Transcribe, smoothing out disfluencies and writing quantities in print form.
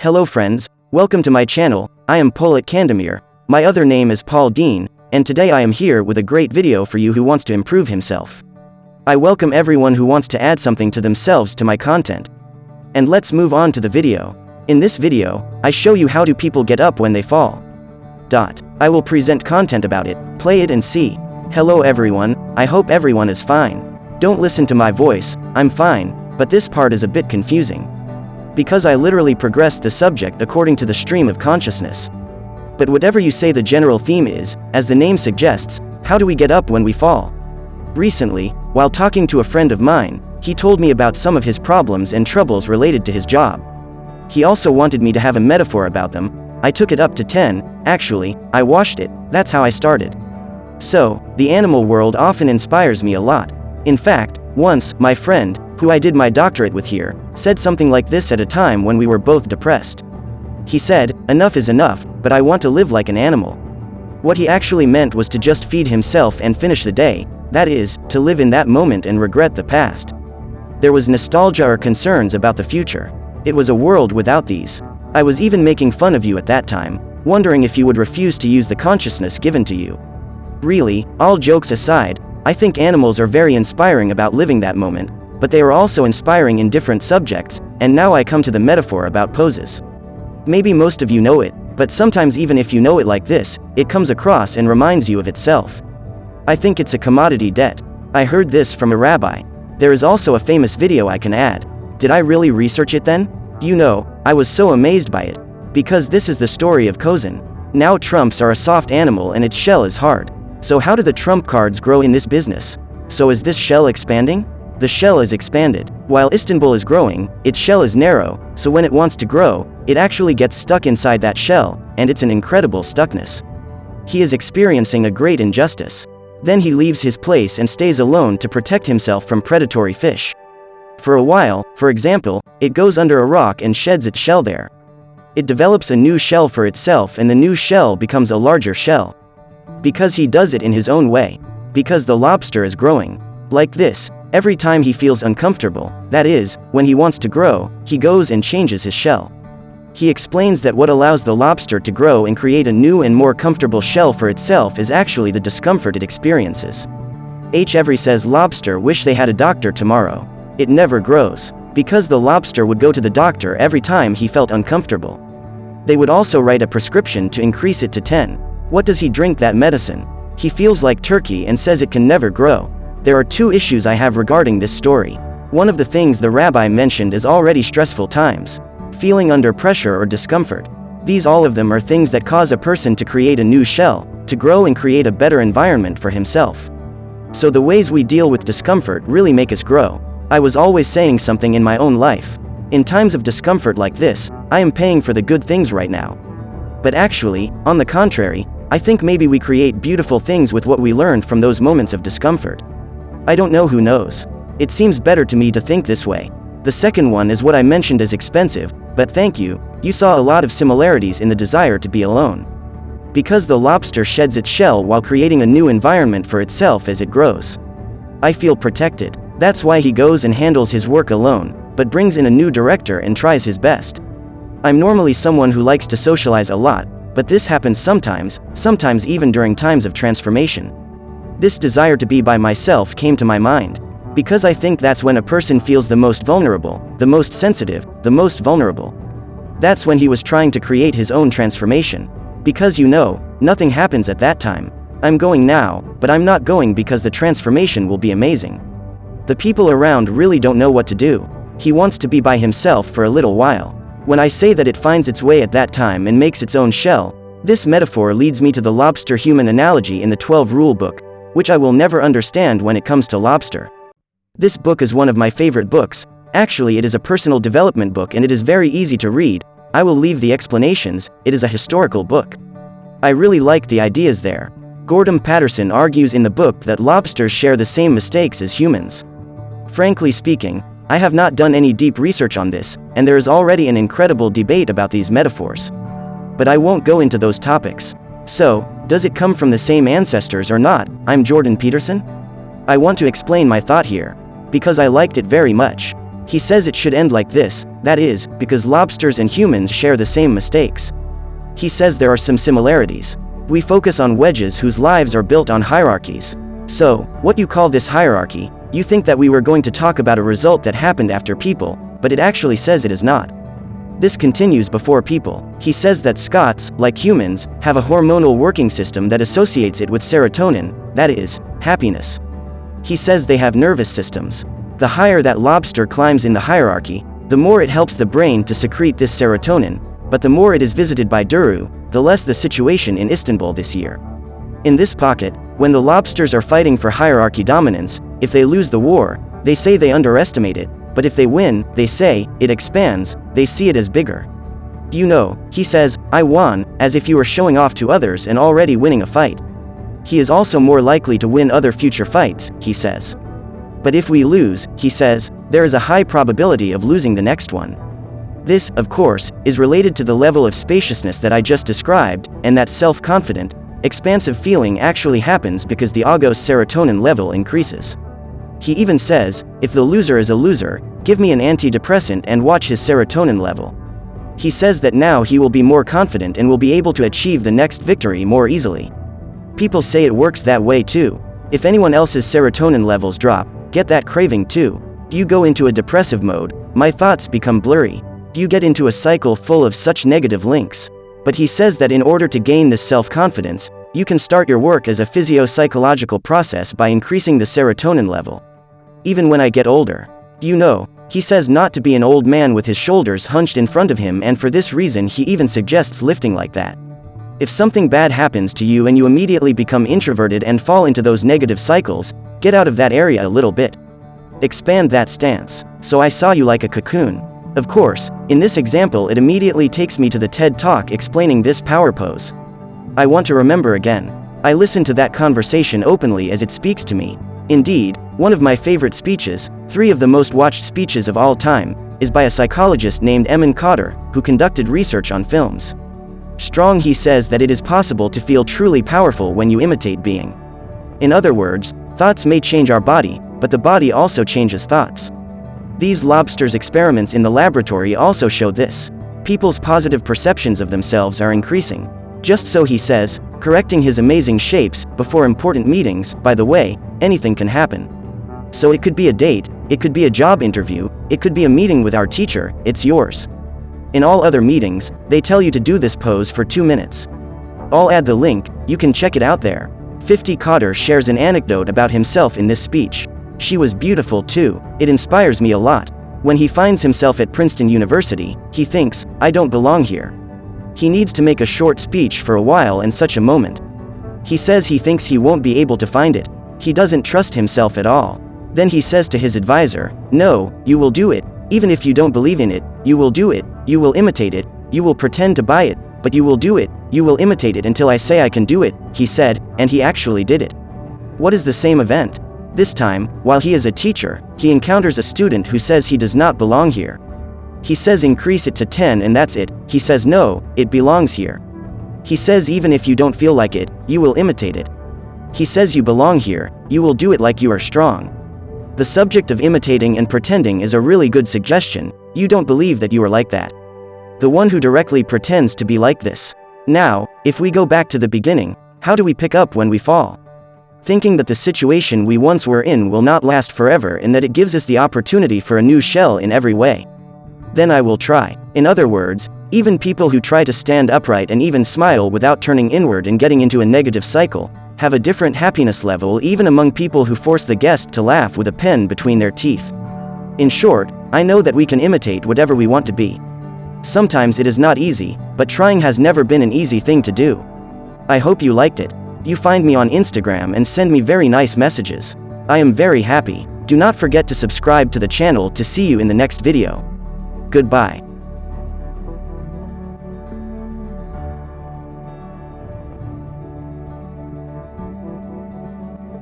Hello friends, welcome to my channel. I am Polat Kandemir, my other name is Paul Dean, and today I am here with a great video for you who wants to improve himself. I welcome everyone who wants to add something to themselves to my content. And let's move on to the video. In this video, I show you how do people get up when they fall. I will present content about it, play it and see. Hello everyone, I hope everyone is fine. Don't listen to my voice, I'm fine, but this part is a bit confusing. Because I literally progressed the subject according to the stream of consciousness. But whatever you say, the general theme is, as the name suggests, how do we get up when we fall? Recently, while talking to a friend of mine, he told me about some of his problems and troubles related to his job. He also wanted me to have a metaphor about them. I took it up to 10, actually, I washed it, that's how I started. So, the animal world often inspires me a lot. In fact, once, my friend, who I did my doctorate with here, said something like this at a time when we were both depressed. He said, "Enough is enough, but I want to live like an animal." What he actually meant was to just feed himself and finish the day, that is, to live in that moment and regret the past. There was nostalgia or concerns about the future. It was a world without these. I was even making fun of you at that time, wondering if you would refuse to use the consciousness given to you. Really, all jokes aside, I think animals are very inspiring about living that moment, but they are also inspiring in different subjects, and now I come to the metaphor about poses. Maybe most of you know it, but sometimes even if you know it like this, it comes across and reminds you of itself. I think it's a commodity debt. I heard this from a rabbi. There is also a famous video I can add. Did I really research it then? You know, I was so amazed by it. Because this is the story of Kozan. Now trumps are a soft animal and its shell is hard. So how do the trump cards grow in this business? So is this shell expanding? The shell is expanded. While Istanbul is growing, its shell is narrow, so when it wants to grow, it actually gets stuck inside that shell, and it's an incredible stuckness. He is experiencing a great injustice. Then he leaves his place and stays alone to protect himself from predatory fish. For a while, for example, it goes under a rock and sheds its shell there. It develops a new shell for itself, and the new shell becomes a larger shell. Because he does it in his own way. Because the lobster is growing. Like this, every time he feels uncomfortable, that is, when he wants to grow, he goes and changes his shell. He explains that what allows the lobster to grow and create a new and more comfortable shell for itself is actually the discomfort it experiences. Every says lobster wish they had a doctor tomorrow. It never grows. Because the lobster would go to the doctor every time he felt uncomfortable. They would also write a prescription to increase it to 10. What does he drink that medicine? He feels like turkey and says it can never grow. There are two issues I have regarding this story. One of the things the rabbi mentioned is already stressful times. Feeling under pressure or discomfort. These all of them are things that cause a person to create a new shell, to grow and create a better environment for himself. So the ways we deal with discomfort really make us grow. I was always saying something in my own life. In times of discomfort like this, I am paying for the good things right now. But actually, on the contrary, I think maybe we create beautiful things with what we learned from those moments of discomfort. I don't know, who knows. It seems better to me to think this way. The second one is what I mentioned as expensive, but thank you, you saw a lot of similarities in the desire to be alone. Because the lobster sheds its shell while creating a new environment for itself as it grows. I feel protected. That's why he goes and handles his work alone, but brings in a new director and tries his best. I'm normally someone who likes to socialize a lot, but this happens sometimes even during times of transformation. This desire to be by myself came to my mind. Because I think that's when a person feels the most vulnerable, the most sensitive, the most vulnerable. That's when he was trying to create his own transformation. Because you know, nothing happens at that time. I'm going now, but I'm not going because the transformation will be amazing. The people around really don't know what to do. He wants to be by himself for a little while. When I say that it finds its way at that time and makes its own shell, this metaphor leads me to the lobster-human analogy in the 12 Rule book, which I will never understand when it comes to lobster. This book is one of my favorite books. Actually, it is a personal development book and it is very easy to read. I will leave the explanations. It is a historical book. I really like the ideas there. Gordon Patterson argues in the book that lobsters share the same mistakes as humans. Frankly speaking, I have not done any deep research on this, and there is already an incredible debate about these metaphors. But I won't go into those topics. So, does it come from the same ancestors or not? I'm Jordan Peterson. I want to explain my thought here. Because I liked it very much. He says it should end like this, that is, because lobsters and humans share the same mistakes. He says there are some similarities. We focus on wedges whose lives are built on hierarchies. So, what you call this hierarchy, you think that we were going to talk about a result that happened after people, but it actually says it is not. This continues before people. He says that Scots, like humans, have a hormonal working system that associates it with serotonin, that is, happiness. He says they have nervous systems. The higher that lobster climbs in the hierarchy, the more it helps the brain to secrete this serotonin, but the more it is visited by Duru, the less the situation in Istanbul this year. In this pocket, when the lobsters are fighting for hierarchy dominance, if they lose the war, they say they underestimate it, but if they win, they say, it expands, they see it as bigger. You know, he says, I won, as if you were showing off to others and already winning a fight. He is also more likely to win other future fights, he says. But if we lose, he says, there is a high probability of losing the next one. This, of course, is related to the level of spaciousness that I just described, and that self-confident, expansive feeling actually happens because the Agos serotonin level increases. He even says, if the loser is a loser, give me an antidepressant and watch his serotonin level. He says that now he will be more confident and will be able to achieve the next victory more easily. People say it works that way too. If anyone else's serotonin levels drop, get that craving too. You go into a depressive mode, my thoughts become blurry. You get into a cycle full of such negative links. But he says that in order to gain this self-confidence, you can start your work as a physio-psychological process by increasing the serotonin level. Even when I get older. You know, he says not to be an old man with his shoulders hunched in front of him, and for this reason he even suggests lifting like that. If something bad happens to you and you immediately become introverted and fall into those negative cycles, get out of that area a little bit. Expand that stance. So I saw you like a cocoon. Of course, in this example it immediately takes me to the TED Talk explaining this power pose. I want to remember again. I listen to that conversation openly as it speaks to me. Indeed, one of my favorite speeches, 3 of the most watched speeches of all time, is by a psychologist named Emin Cotter, who conducted research on films. Strong, he says that it is possible to feel truly powerful when you imitate being. In other words, thoughts may change our body, but the body also changes thoughts. These lobsters' experiments in the laboratory also show this. People's positive perceptions of themselves are increasing. Just so, he says, correcting his amazing shapes, before important meetings, by the way, anything can happen. So it could be a date, it could be a job interview, it could be a meeting with our teacher, it's yours. In all other meetings, they tell you to do this pose for 2 minutes. I'll add the link, you can check it out there. 50 Cotter shares an anecdote about himself in this speech. She was beautiful too, it inspires me a lot. When he finds himself at Princeton University, he thinks, I don't belong here. He needs to make a short speech for a while in such a moment. He says he thinks he won't be able to find it. He doesn't trust himself at all. Then he says to his advisor, no, you will do it, even if you don't believe in it, you will do it, you will imitate it, you will pretend to buy it, but you will do it, you will imitate it until I say I can do it, he said, and he actually did it. What is the same event? This time, while he is a teacher, he encounters a student who says he does not belong here. He says increase it to 10 and that's it, he says no, it belongs here. He says even if you don't feel like it, you will imitate it. He says you belong here, you will do it like you are strong. The subject of imitating and pretending is a really good suggestion. You don't believe that you are like that. The one who directly pretends to be like this. Now, if we go back to the beginning, how do we pick up when we fall? Thinking that the situation we once were in will not last forever and that it gives us the opportunity for a new shell in every way. Then I will try. In other words, even people who try to stand upright and even smile without turning inward and getting into a negative cycle, have a different happiness level even among people who force the guest to laugh with a pen between their teeth. In short, I know that we can imitate whatever we want to be. Sometimes it is not easy, but trying has never been an easy thing to do. I hope you liked it. You find me on Instagram and send me very nice messages. I am very happy. Do not forget to subscribe to the channel to see you in the next video. Goodbye.